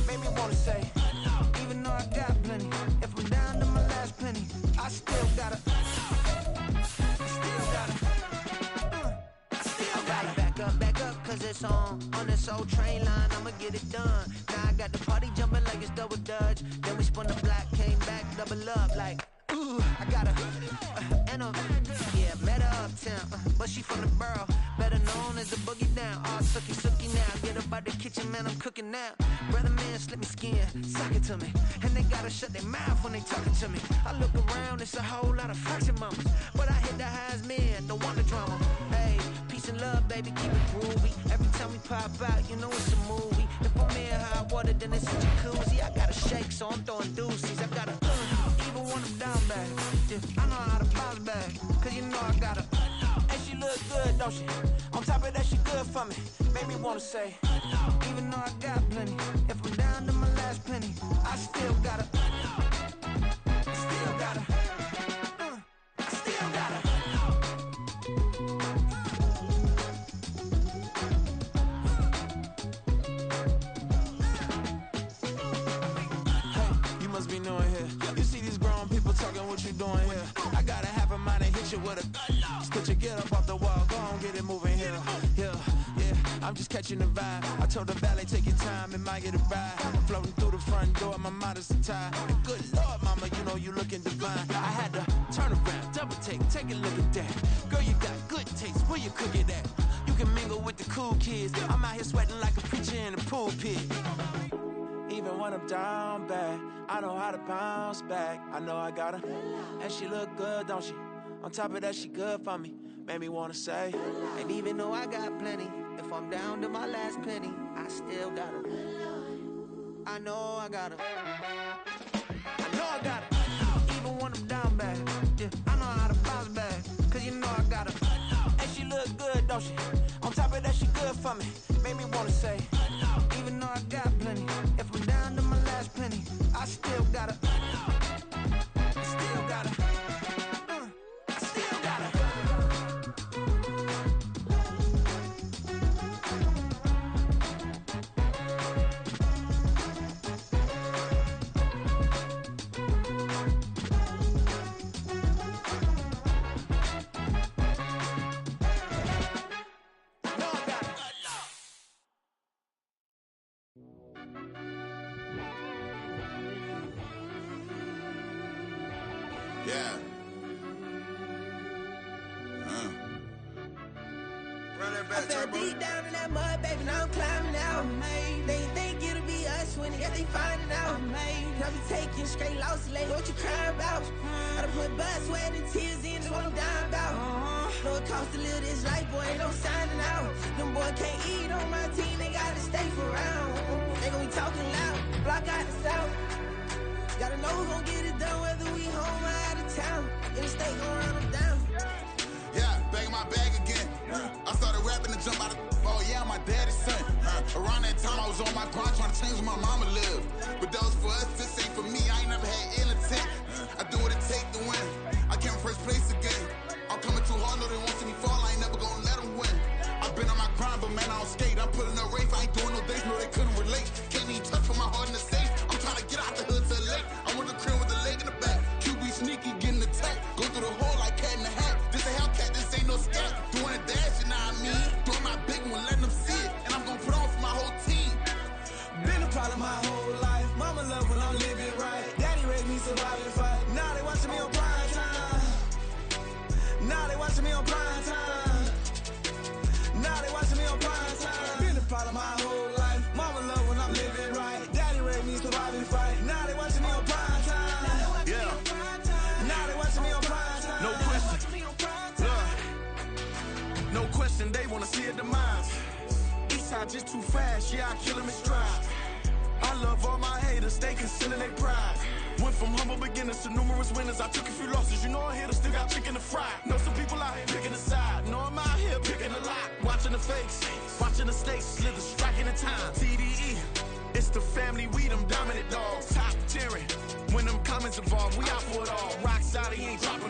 made me wanna say, even though I got plenty, if I'm down to my last penny, I still gotta back up, cause it's on this old train line, I'ma get it done. Now I got the party jumping like it's double dutch, then we spun the block, came back, double up like, ooh, I got a, yeah, met her uptown, but she from the borough, better known as the boogie down, all sookie now, get up out the kitchen, man, I'm cooking now, brother man, slip me skin, suck it to me, and they gotta shut their mouth when they talking to me, I look around, it's a whole lot of fraction mamas, but I hit the highs, man, don't want the drama, hey, peace and love, baby, keep it groovy, every time we pop out, you know it's a movie, if I'm in hot water, then it's a jacuzzi, I gotta shake, so I'm throwing deuces, I gotta, even when I'm down bad, yeah, I know how to bounce back, cause you know I gotta, and she look good, don't she, on top of that, she good for me, made me wanna say, even though I got plenty, if I'm down to my last penny, I still gotta, what you doing here? I got a half a mind to hit you with a put your get up off the wall, go on, get it moving here. Yeah, I'm just catching the vibe. I told the valet, take your time, it might get a ride. Floating through the front door, my mind is a tie. And good Lord, mama, you know you looking divine. I had to turn around, double take a look at that. Girl, you got good taste, where you cook it at? You can mingle with the cool kids. I'm out here sweating like a preacher in a pulpit. Even when I'm down bad, I know how to bounce back. I know I got her, and she look good, don't she? On top of that, she good for me. Made me wanna say, and even though I got plenty, if I'm down to my last penny, I still got her. I know I got her. I know I got her. Even when I'm down bad, yeah, I know how to bounce back. Cause you know I got her. and she look good, don't she? On top of that, she good for me. Made me wanna say, even though I got plenty, if I'm down to my last penny, I still got her. I still got her. I still got her. Yeah. I fell deep down in that mud, baby, now I'm climbing out. They think it'll be us when they finding out. I be taking straight losses, lady, what you crying about? I done put blood, sweat, and tears in, that's what I'm dying about. Know it costs to live this life, boy, ain't no signing out. Them boy can't eat on my team, they gotta stay for round. They gon' be talking loud, block out the south. Gotta know who gon' get it done, whether we home or out of town. In the state gon' run them down. Yeah, back in my bag again. I started rapping to jump out of. Oh yeah, I'm my daddy's son. Around that time I was on my grind trying to change where my mama lived. But that was for us, this ain't for me. I ain't never had ill intent. I do what it take to win. I came first place again. I'm coming too hard, no they won't see me fall. I ain't never gonna let them win. I've been on my grind, but man I don't skate. I'm putting up race, I ain't doing no days, no they couldn't relate. Can't even touch for my heart in the safe. I'm trying to get out the hood to the lake. I'm with the crib with the leg in the back. QB sneaky, getting attacked. Go through the hole like cat in the hat. This a Hellcat, this ain't no scat. Doing a dash, you know what I mean? Doing my big one, letting them see it. And I'm gonna put on for my whole team. been a problem my whole life. Mama love when I'm living right. Daddy raised me surviving fight. Now they watching me on prime time. Now they watching me on prime time. Now they watching me on prime time. Been a problem my whole life. Mama love when I'm living right. Daddy raised me surviving fight. Now they watching me on prime time. Yeah. Now they watching me on prime time. No question. No question, they wanna see a demise. Eastside just too fast, yeah, I kill him in stride. I love all my haters, they consider they pride. Went from humble beginners to numerous winners. I took a few losses, you know I'm here to still got chicken to fry. Know some people out here picking a side. Know I'm out here picking a lot. Watching the fakes, watching the stakes, slither, striking the time. TDE, it's the family, we them dominant dogs. Top tiering, when them comments involved, we out for it all. Rock side, he ain't dropping